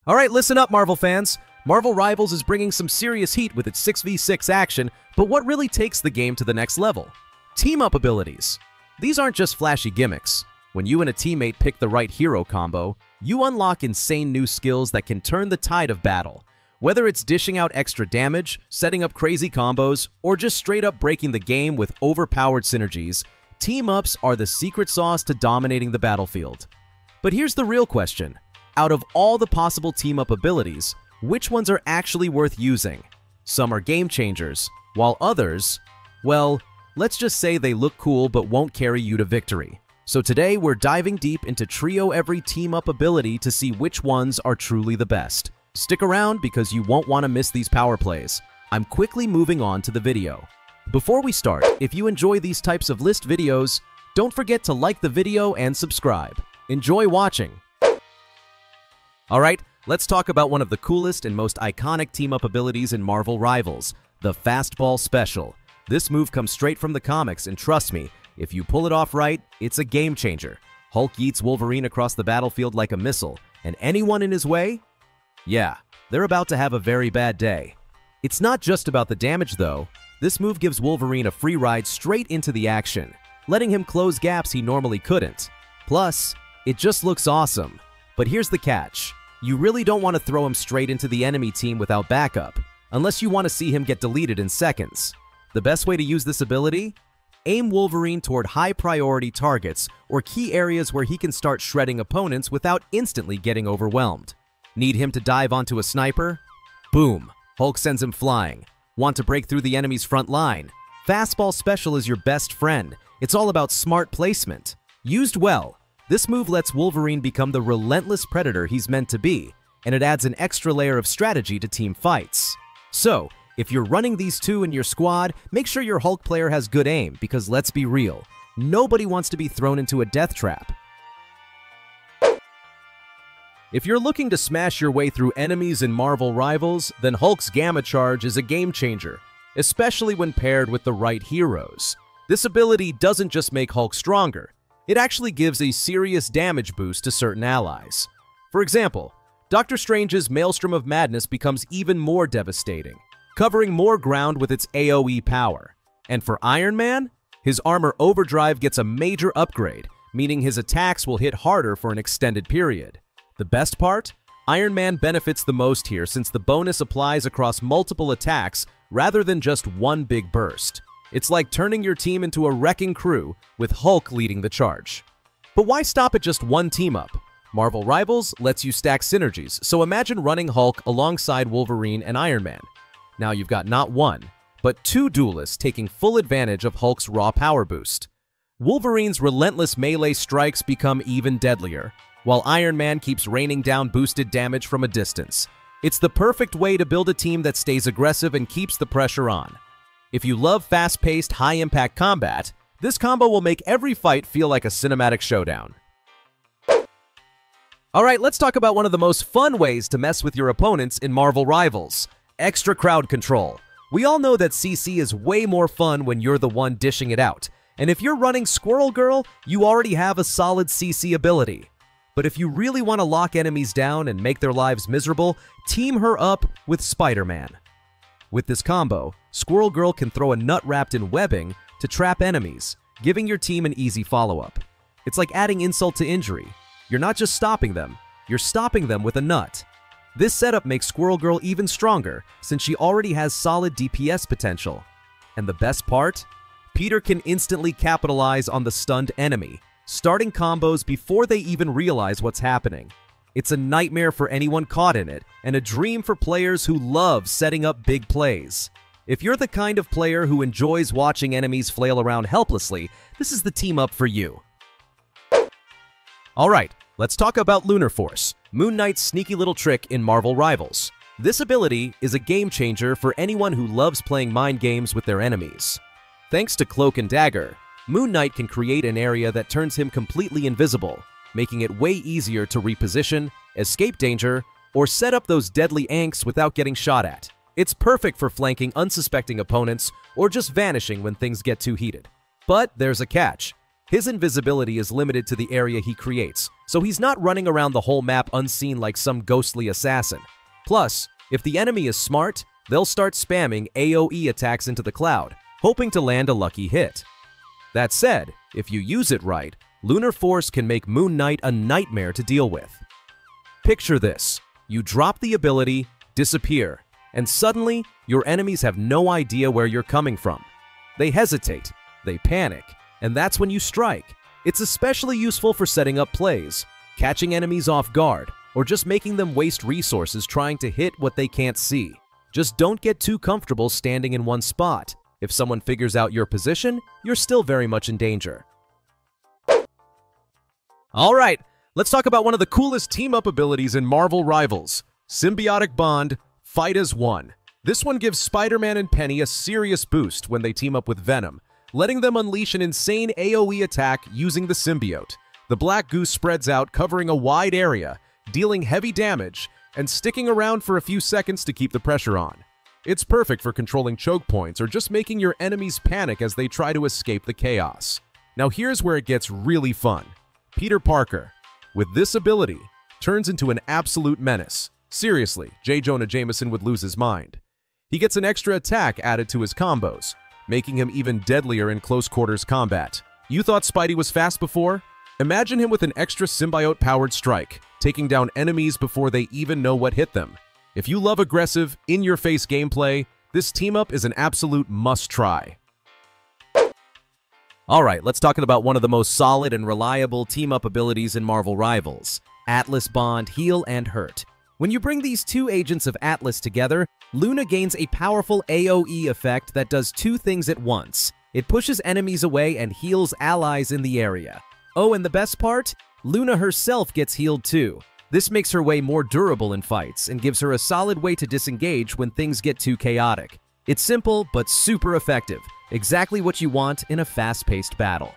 Alright, listen up, Marvel fans. Marvel Rivals is bringing some serious heat with its 6v6 action, but what really takes the game to the next level? Team-up abilities. These aren't just flashy gimmicks. When you and a teammate pick the right hero combo, you unlock insane new skills that can turn the tide of battle. Whether it's dishing out extra damage, setting up crazy combos, or just straight up breaking the game with overpowered synergies, team-ups are the secret sauce to dominating the battlefield. But here's the real question. Out of all the possible team-up abilities, which ones are actually worth using? Some are game changers, while others, well, let's just say they look cool but won't carry you to victory. So today we're diving deep into Trio Every team-up ability to see which ones are truly the best. Stick around because you won't want to miss these power plays. I'm quickly moving on to the video. Before we start, if you enjoy these types of list videos, don't forget to like the video and subscribe. Enjoy watching! Alright, let's talk about one of the coolest and most iconic team-up abilities in Marvel Rivals, the Fastball Special. This move comes straight from the comics, and trust me, if you pull it off right, it's a game changer. Hulk yeets Wolverine across the battlefield like a missile, and anyone in his way? Yeah, they're about to have a very bad day. It's not just about the damage though. This move gives Wolverine a free ride straight into the action, letting him close gaps he normally couldn't. Plus, it just looks awesome. But here's the catch. You really don't want to throw him straight into the enemy team without backup, unless you want to see him get deleted in seconds. The best way to use this ability? Aim Wolverine toward high-priority targets or key areas where he can start shredding opponents without instantly getting overwhelmed. Need him to dive onto a sniper? Boom! Hulk sends him flying. Want to break through the enemy's front line? Fastball Special is your best friend. It's all about smart placement. Used well, this move lets Wolverine become the relentless predator he's meant to be, and it adds an extra layer of strategy to team fights. So, if you're running these two in your squad, make sure your Hulk player has good aim, because let's be real, nobody wants to be thrown into a death trap. If you're looking to smash your way through enemies in Marvel Rivals, then Hulk's Gamma Charge is a game changer, especially when paired with the right heroes. This ability doesn't just make Hulk stronger, it actually gives a serious damage boost to certain allies. For example, Doctor Strange's Maelstrom of Madness becomes even more devastating, covering more ground with its AoE power. And for Iron Man, his Armor Overdrive gets a major upgrade, meaning his attacks will hit harder for an extended period. The best part? Iron Man benefits the most here since the bonus applies across multiple attacks rather than just one big burst. It's like turning your team into a wrecking crew with Hulk leading the charge. But why stop at just one team-up? Marvel Rivals lets you stack synergies, so imagine running Hulk alongside Wolverine and Iron Man. Now you've got not one, but two duelists taking full advantage of Hulk's raw power boost. Wolverine's relentless melee strikes become even deadlier, while Iron Man keeps raining down boosted damage from a distance. It's the perfect way to build a team that stays aggressive and keeps the pressure on. If you love fast-paced, high-impact combat, this combo will make every fight feel like a cinematic showdown. Alright, let's talk about one of the most fun ways to mess with your opponents in Marvel Rivals. Extra crowd control. We all know that CC is way more fun when you're the one dishing it out. And if you're running Squirrel Girl, you already have a solid CC ability. But if you really want to lock enemies down and make their lives miserable, team her up with Spider-Man. With this combo, Squirrel Girl can throw a nut wrapped in webbing to trap enemies, giving your team an easy follow-up. It's like adding insult to injury. You're not just stopping them, you're stopping them with a nut. This setup makes Squirrel Girl even stronger since she already has solid DPS potential. And the best part? Peter can instantly capitalize on the stunned enemy, starting combos before they even realize what's happening. It's a nightmare for anyone caught in it, and a dream for players who love setting up big plays. If you're the kind of player who enjoys watching enemies flail around helplessly, this is the team up for you. Alright, let's talk about Lunar Force, Moon Knight's sneaky little trick in Marvel Rivals. This ability is a game changer for anyone who loves playing mind games with their enemies. Thanks to Cloak and Dagger, Moon Knight can create an area that turns him completely invisible, making it way easier to reposition, escape danger, or set up those deadly anks without getting shot at. It's perfect for flanking unsuspecting opponents or just vanishing when things get too heated. But there's a catch. His invisibility is limited to the area he creates, so he's not running around the whole map unseen like some ghostly assassin. Plus, if the enemy is smart, they'll start spamming AoE attacks into the cloud, hoping to land a lucky hit. That said, if you use it right, Lunar Force can make Moon Knight a nightmare to deal with. Picture this. You drop the ability, disappear, and suddenly, your enemies have no idea where you're coming from. They hesitate, they panic, and that's when you strike. It's especially useful for setting up plays, catching enemies off guard, or just making them waste resources trying to hit what they can't see. Just don't get too comfortable standing in one spot. If someone figures out your position, you're still very much in danger. Alright, let's talk about one of the coolest team-up abilities in Marvel Rivals. Symbiotic Bond, Fight as One. This one gives Spider-Man and Penny a serious boost when they team up with Venom, letting them unleash an insane AoE attack using the symbiote. The Black Goose spreads out, covering a wide area, dealing heavy damage, and sticking around for a few seconds to keep the pressure on. It's perfect for controlling choke points or just making your enemies panic as they try to escape the chaos. Now here's where it gets really fun. Peter Parker, with this ability, turns into an absolute menace. Seriously, J. Jonah Jameson would lose his mind. He gets an extra attack added to his combos, making him even deadlier in close-quarters combat. You thought Spidey was fast before? Imagine him with an extra symbiote-powered strike, taking down enemies before they even know what hit them. If you love aggressive, in-your-face gameplay, this team-up is an absolute must-try. Alright, let's talk about one of the most solid and reliable team-up abilities in Marvel Rivals, Atlas Bond Heal and Hurt. When you bring these two agents of Atlas together, Luna gains a powerful AoE effect that does two things at once. It pushes enemies away and heals allies in the area. Oh, and the best part? Luna herself gets healed too. This makes her way more durable in fights and gives her a solid way to disengage when things get too chaotic. It's simple, but super effective. Exactly what you want in a fast-paced battle.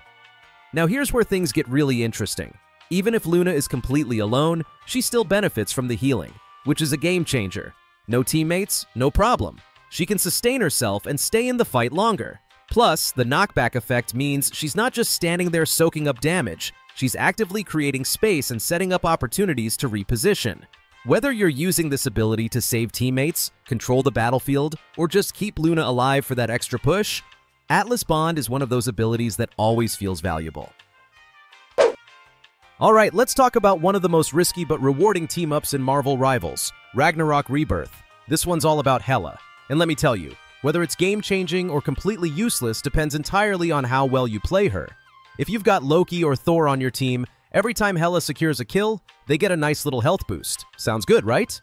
Now here's where things get really interesting. Even if Luna is completely alone, she still benefits from the healing, which is a game changer. No teammates? No problem. She can sustain herself and stay in the fight longer. Plus, the knockback effect means she's not just standing there soaking up damage, she's actively creating space and setting up opportunities to reposition. Whether you're using this ability to save teammates, control the battlefield, or just keep Luna alive for that extra push, Atlas Bond is one of those abilities that always feels valuable. Alright, let's talk about one of the most risky but rewarding team-ups in Marvel Rivals, Ragnarok Rebirth. This one's all about Hela. And let me tell you, whether it's game-changing or completely useless depends entirely on how well you play her. If you've got Loki or Thor on your team, every time Hela secures a kill, they get a nice little health boost. Sounds good, right?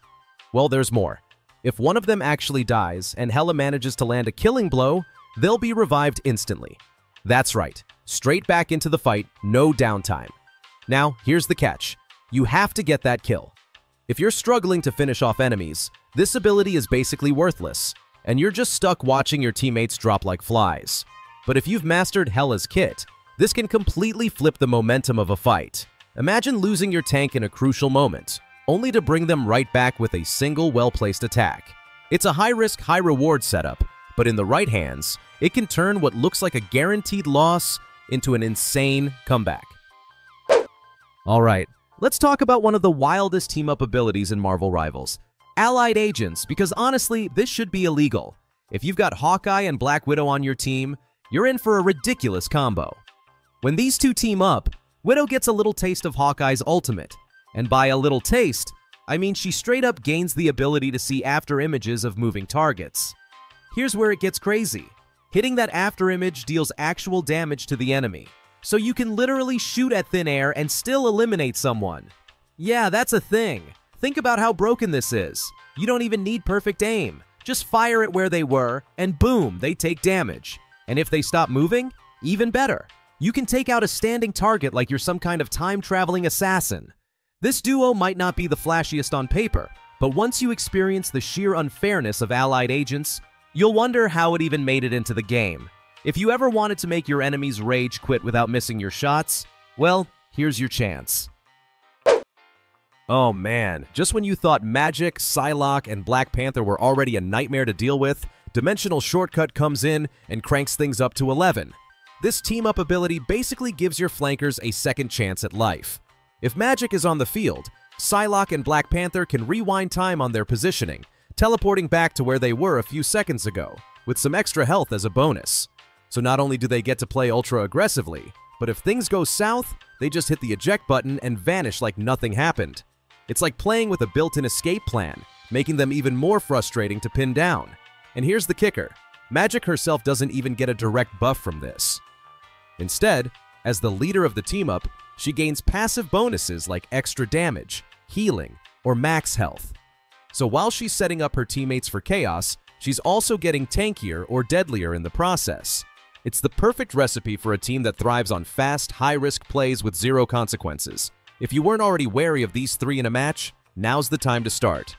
Well, there's more. If one of them actually dies and Hela manages to land a killing blow, they'll be revived instantly. That's right, straight back into the fight, no downtime. Now, here's the catch. You have to get that kill. If you're struggling to finish off enemies, this ability is basically worthless, and you're just stuck watching your teammates drop like flies. But if you've mastered Hela's kit, this can completely flip the momentum of a fight. Imagine losing your tank in a crucial moment, only to bring them right back with a single well-placed attack. It's a high-risk, high-reward setup, but in the right hands, it can turn what looks like a guaranteed loss into an insane comeback. Alright, let's talk about one of the wildest team-up abilities in Marvel Rivals, Allied Agents, because honestly, this should be illegal. If you've got Hawkeye and Black Widow on your team, you're in for a ridiculous combo. When these two team up, Widow gets a little taste of Hawkeye's ultimate, and by a little taste, I mean she straight up gains the ability to see after images of moving targets. Here's where it gets crazy. Hitting that after image deals actual damage to the enemy, so you can literally shoot at thin air and still eliminate someone. Yeah, that's a thing. Think about how broken this is. You don't even need perfect aim. Just fire it where they were, and boom, they take damage. And if they stop moving, even better. You can take out a standing target like you're some kind of time-traveling assassin. This duo might not be the flashiest on paper, but once you experience the sheer unfairness of Allied Agents, you'll wonder how it even made it into the game. If you ever wanted to make your enemies rage quit without missing your shots, well, here's your chance. Oh man, just when you thought Magic, Psylocke, and Black Panther were already a nightmare to deal with, Dimensional Shortcut comes in and cranks things up to 11. This team-up ability basically gives your flankers a second chance at life. If Magic is on the field, Psylocke and Black Panther can rewind time on their positioning, teleporting back to where they were a few seconds ago, with some extra health as a bonus. So not only do they get to play ultra aggressively, but if things go south, they just hit the eject button and vanish like nothing happened. It's like playing with a built-in escape plan, making them even more frustrating to pin down. And here's the kicker. Magic herself doesn't even get a direct buff from this. Instead, as the leader of the team-up, she gains passive bonuses like extra damage, healing, or max health. So while she's setting up her teammates for chaos, she's also getting tankier or deadlier in the process. It's the perfect recipe for a team that thrives on fast, high-risk plays with zero consequences. If you weren't already wary of these three in a match, now's the time to start.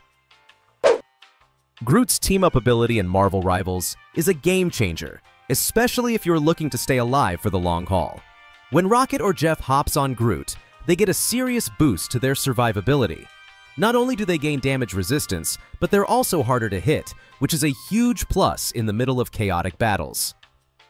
Groot's team-up ability in Marvel Rivals is a game-changer, especially if you're looking to stay alive for the long haul. When Rocket or Jeff hops on Groot, they get a serious boost to their survivability. Not only do they gain damage resistance, but they're also harder to hit, which is a huge plus in the middle of chaotic battles.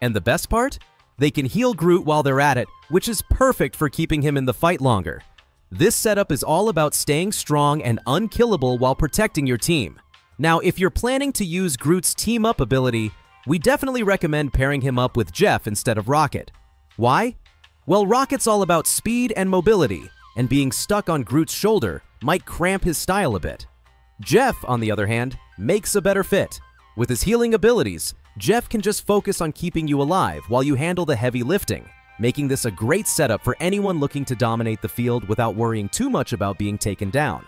And the best part? They can heal Groot while they're at it, which is perfect for keeping him in the fight longer. This setup is all about staying strong and unkillable while protecting your team. Now, if you're planning to use Groot's team-up ability, we definitely recommend pairing him up with Jeff instead of Rocket. Why? Well, Rocket's all about speed and mobility, and being stuck on Groot's shoulder might cramp his style a bit. Jeff, on the other hand, makes a better fit. With his healing abilities, Jeff can just focus on keeping you alive while you handle the heavy lifting, making this a great setup for anyone looking to dominate the field without worrying too much about being taken down.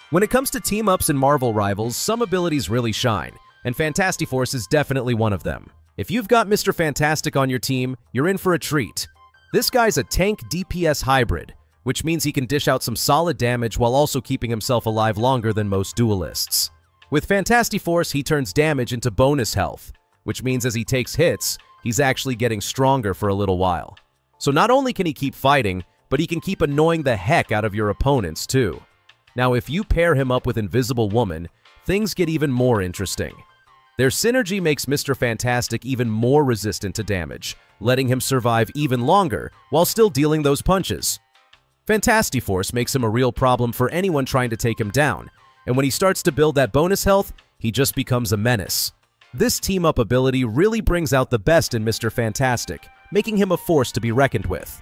When it comes to team-ups in Marvel Rivals, some abilities really shine, and Fantastiforce is definitely one of them. If you've got Mr. Fantastic on your team, you're in for a treat. This guy's a tank DPS hybrid, which means he can dish out some solid damage while also keeping himself alive longer than most duelists. With Fantastiforce, he turns damage into bonus health, which means as he takes hits, he's actually getting stronger for a little while. So not only can he keep fighting, but he can keep annoying the heck out of your opponents too. Now if you pair him up with Invisible Woman, things get even more interesting. Their synergy makes Mr. Fantastic even more resistant to damage, letting him survive even longer while still dealing those punches. Fantastiforce makes him a real problem for anyone trying to take him down, and when he starts to build that bonus health, he just becomes a menace. This team-up ability really brings out the best in Mr. Fantastic, making him a force to be reckoned with.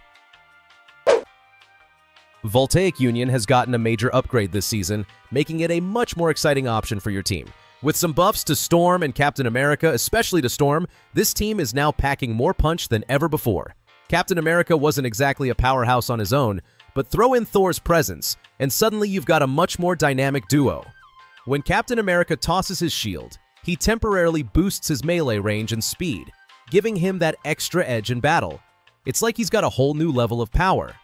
Voltaic Union has gotten a major upgrade this season, making it a much more exciting option for your team. With some buffs to Storm and Captain America, especially to Storm, this team is now packing more punch than ever before. Captain America wasn't exactly a powerhouse on his own, but throw in Thor's presence, and suddenly you've got a much more dynamic duo. When Captain America tosses his shield, he temporarily boosts his melee range and speed, giving him that extra edge in battle. It's like he's got a whole new level of power.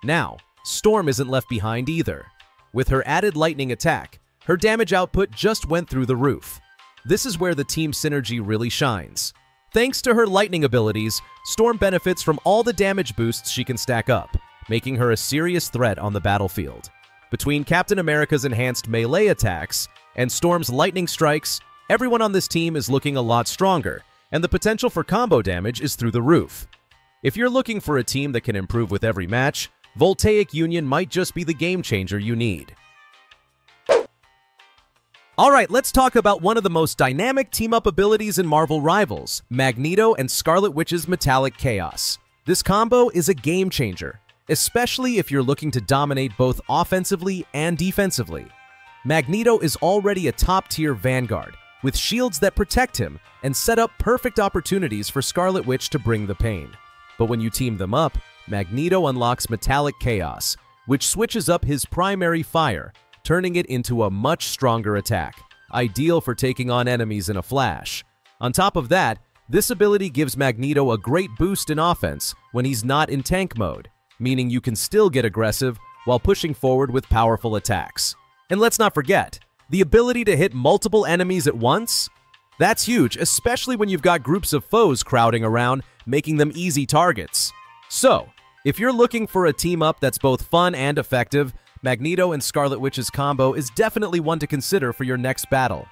Now, Storm isn't left behind either. With her added lightning attack, her damage output just went through the roof. This is where the team synergy really shines. Thanks to her lightning abilities, Storm benefits from all the damage boosts she can stack up, making her a serious threat on the battlefield. Between Captain America's enhanced melee attacks and Storm's lightning strikes, everyone on this team is looking a lot stronger, and the potential for combo damage is through the roof. If you're looking for a team that can improve with every match, Voltaic Union might just be the game changer you need. Alright, let's talk about one of the most dynamic team-up abilities in Marvel Rivals, Magneto and Scarlet Witch's Metallic Chaos. This combo is a game changer, especially if you're looking to dominate both offensively and defensively. Magneto is already a top-tier vanguard, with shields that protect him and set up perfect opportunities for Scarlet Witch to bring the pain. But when you team them up, Magneto unlocks Metallic Chaos, which switches up his primary fire, turning it into a much stronger attack, ideal for taking on enemies in a flash. On top of that, this ability gives Magneto a great boost in offense when he's not in tank mode, meaning you can still get aggressive while pushing forward with powerful attacks. And let's not forget, the ability to hit multiple enemies at once? That's huge, especially when you've got groups of foes crowding around, making them easy targets. So, if you're looking for a team-up that's both fun and effective, Magneto and Scarlet Witch's combo is definitely one to consider for your next battle.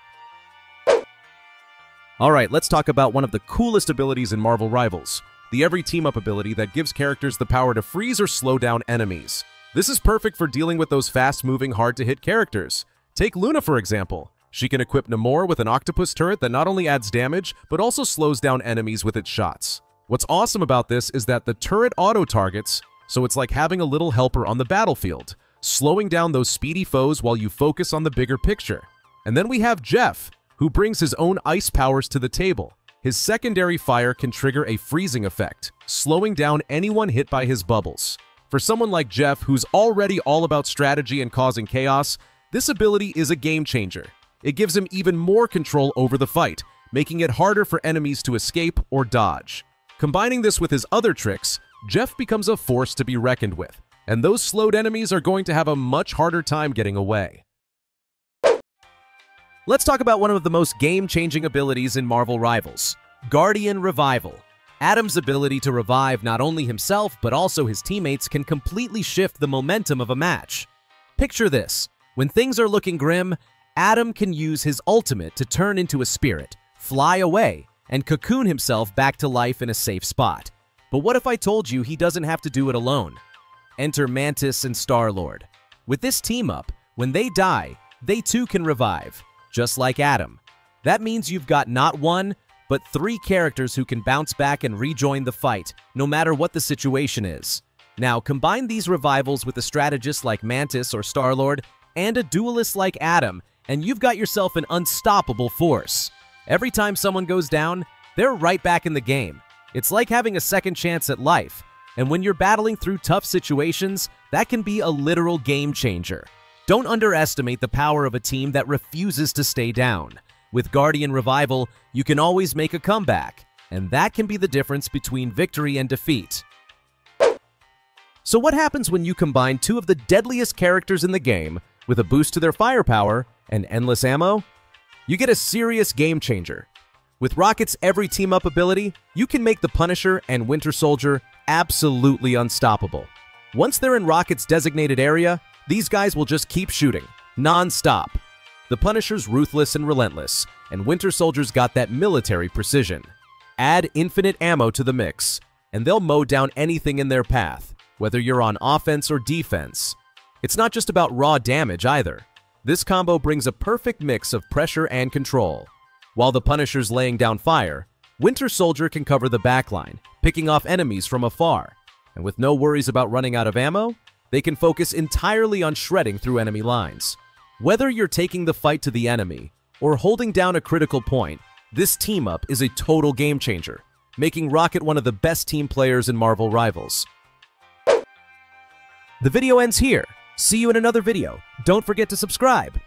Alright, let's talk about one of the coolest abilities in Marvel Rivals, the Every Team Up ability that gives characters the power to freeze or slow down enemies. This is perfect for dealing with those fast-moving, hard-to-hit characters. Take Luna, for example. She can equip Namor with an octopus turret that not only adds damage, but also slows down enemies with its shots. What's awesome about this is that the turret auto-targets, so it's like having a little helper on the battlefield, slowing down those speedy foes while you focus on the bigger picture. And then we have Jeff, who brings his own ice powers to the table. His secondary fire can trigger a freezing effect, slowing down anyone hit by his bubbles. For someone like Jeff, who's already all about strategy and causing chaos, this ability is a game changer. It gives him even more control over the fight, making it harder for enemies to escape or dodge. Combining this with his other tricks, Jeff becomes a force to be reckoned with, and those slowed enemies are going to have a much harder time getting away. Let's talk about one of the most game-changing abilities in Marvel Rivals, Guardian Revival. Adam's ability to revive not only himself, but also his teammates can completely shift the momentum of a match. Picture this. When things are looking grim, Adam can use his ultimate to turn into a spirit, fly away, and cocoon himself back to life in a safe spot. But what if I told you he doesn't have to do it alone? Enter Mantis and Star-Lord. With this team-up, when they die, they too can revive, just like Adam. That means you've got not one, but 3 characters who can bounce back and rejoin the fight, no matter what the situation is. Now, combine these revivals with a strategist like Mantis or Star-Lord, and a duelist like Adam, and you've got yourself an unstoppable force. Every time someone goes down, they're right back in the game. It's like having a second chance at life, and when you're battling through tough situations, that can be a literal game changer. Don't underestimate the power of a team that refuses to stay down. With Guardian Revival, you can always make a comeback, and that can be the difference between victory and defeat. So what happens when you combine 2 of the deadliest characters in the game with a boost to their firepower and endless ammo? You get a serious game changer. With Rocket's Every Team Up ability, you can make the Punisher and Winter Soldier absolutely unstoppable. Once they're in Rocket's designated area, these guys will just keep shooting, non-stop. The Punisher's ruthless and relentless, and Winter Soldier's got that military precision. Add infinite ammo to the mix, and they'll mow down anything in their path, whether you're on offense or defense. It's not just about raw damage either. This combo brings a perfect mix of pressure and control. While the Punisher's laying down fire, Winter Soldier can cover the backline, picking off enemies from afar. And with no worries about running out of ammo, they can focus entirely on shredding through enemy lines. Whether you're taking the fight to the enemy or holding down a critical point, this team-up is a total game changer, making Rocket one of the best team players in Marvel Rivals. The video ends here. See you in another video. Don't forget to subscribe.